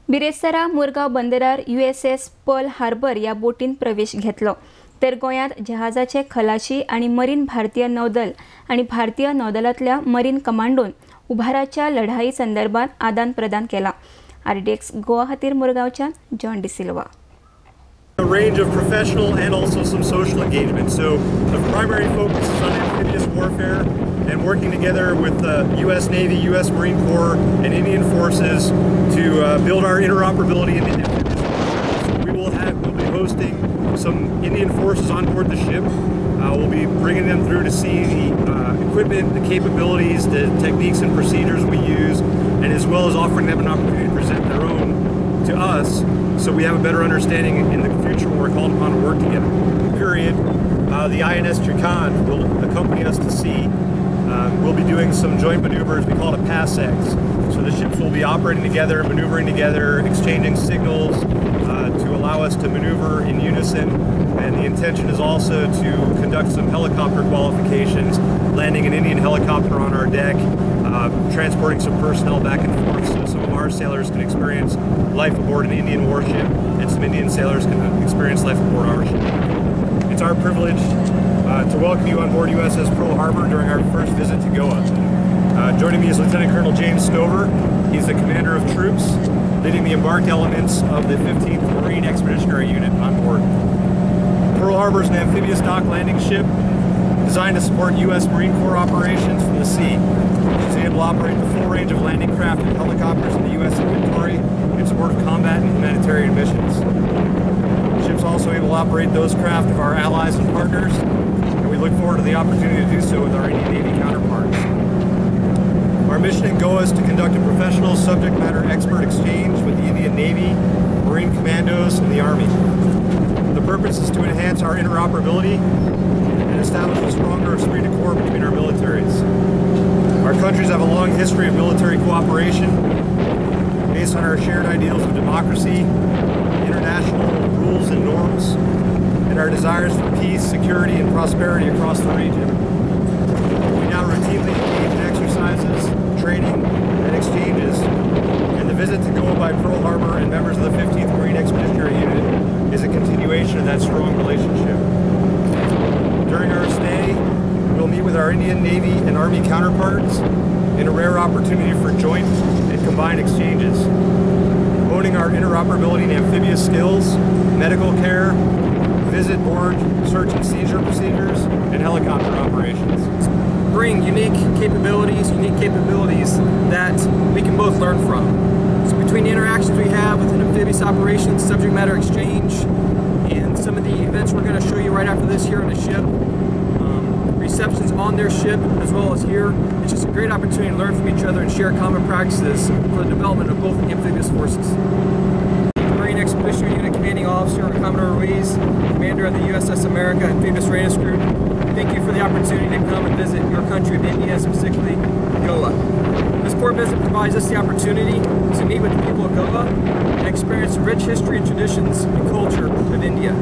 बिरेस्तारा Mormugao बंदरार USS Pearl Harbor या बोटीन प्रवेश घेतलो तर गोंयांत जहाजाचे खलाशी आणि मरीन भारतीय नौदल आणि भारतीय नौदलातल्या मरीन कमांडोन उभाराच्या लढाई संदर्भात आदान प्रदान केला। RDX गोवा खातीर मुरगांवच्यान John D'Silva. A range of professional and also some social engagement. So the primary focus is on amphibious warfare and working together with the U.S. Navy, U.S. Marine Corps, and Indian forces to build our interoperability in the amphibious warfare. So we'll be hosting some Indian forces on board the ship. We'll be bringing them through to see the equipment, the capabilities, the techniques and procedures we use, and as well as offering them an opportunity to present their own to us, so we have a better understanding in the future when we're called upon to work together. Period. The INS Trikan will accompany us to sea. We'll be doing some joint maneuvers. We call it a PASEX. So the ships will be operating together, maneuvering together, exchanging signals to allow us to maneuver in unison. And the intention is also to conduct some helicopter qualifications, landing an Indian helicopter on our deck, transporting some personnel back and forth so some of our sailors can experience life aboard an Indian warship and some Indian sailors can experience life aboard our ship. It's our privilege to welcome you on board USS Pearl Harbor during our first visit to Goa. Joining me is Lieutenant Colonel James Stover. He's the commander of troops leading the embarked elements of the 15th Marine Expeditionary Unit on board. Pearl Harbor is an amphibious dock landing ship designed to support U.S. Marine Corps operations from the sea. It's able to operate the full range of landing craft and helicopters in the U.S. inventory in support of combat and humanitarian missions. The ship's also able to operate those craft of our allies and partners, and we look forward to the opportunity to do so with our Indian Navy counterparts. Our mission in Goa is to conduct a professional subject matter expert exchange with the Indian Navy, Marine Commandos, and the Army. The purpose is to enhance our interoperability and establish a stronger esprit de corps between our militaries. Our countries have a long history of military cooperation based on our shared ideals of democracy, international rules and norms, and our desires for peace, security, and prosperity across the region. We now routinely engage in exercises, training, and exchanges, and the visit to Goa by Pearl Harbor and members of the 15th Marine Expeditionary Unit is a continuation of that strong relationship. During our stay, we'll meet with our Indian Navy and Army counterparts in a rare opportunity for joint and combined exchanges, honing our interoperability and amphibious skills, medical care, visit board, search and seizure procedures, and helicopter operations. Bring unique capabilities that we can both learn from. So between the interactions we have with an amphibious operations, subject matter exchange, and some of the events we're going to show you right after this here on the ship, receptions on their ship as well as here, it's just a great opportunity to learn from each other and share common practices for the development of both amphibious forces. Marine Expeditionary Unit Commanding Officer Commodore Ruiz, Commander of the USS America Amphibious Readiness Group, thank you for the opportunity to come and visit your country of India, specifically Goa. This port visit provides us the opportunity to meet with the people of Goa and experience the rich history and traditions and culture of India.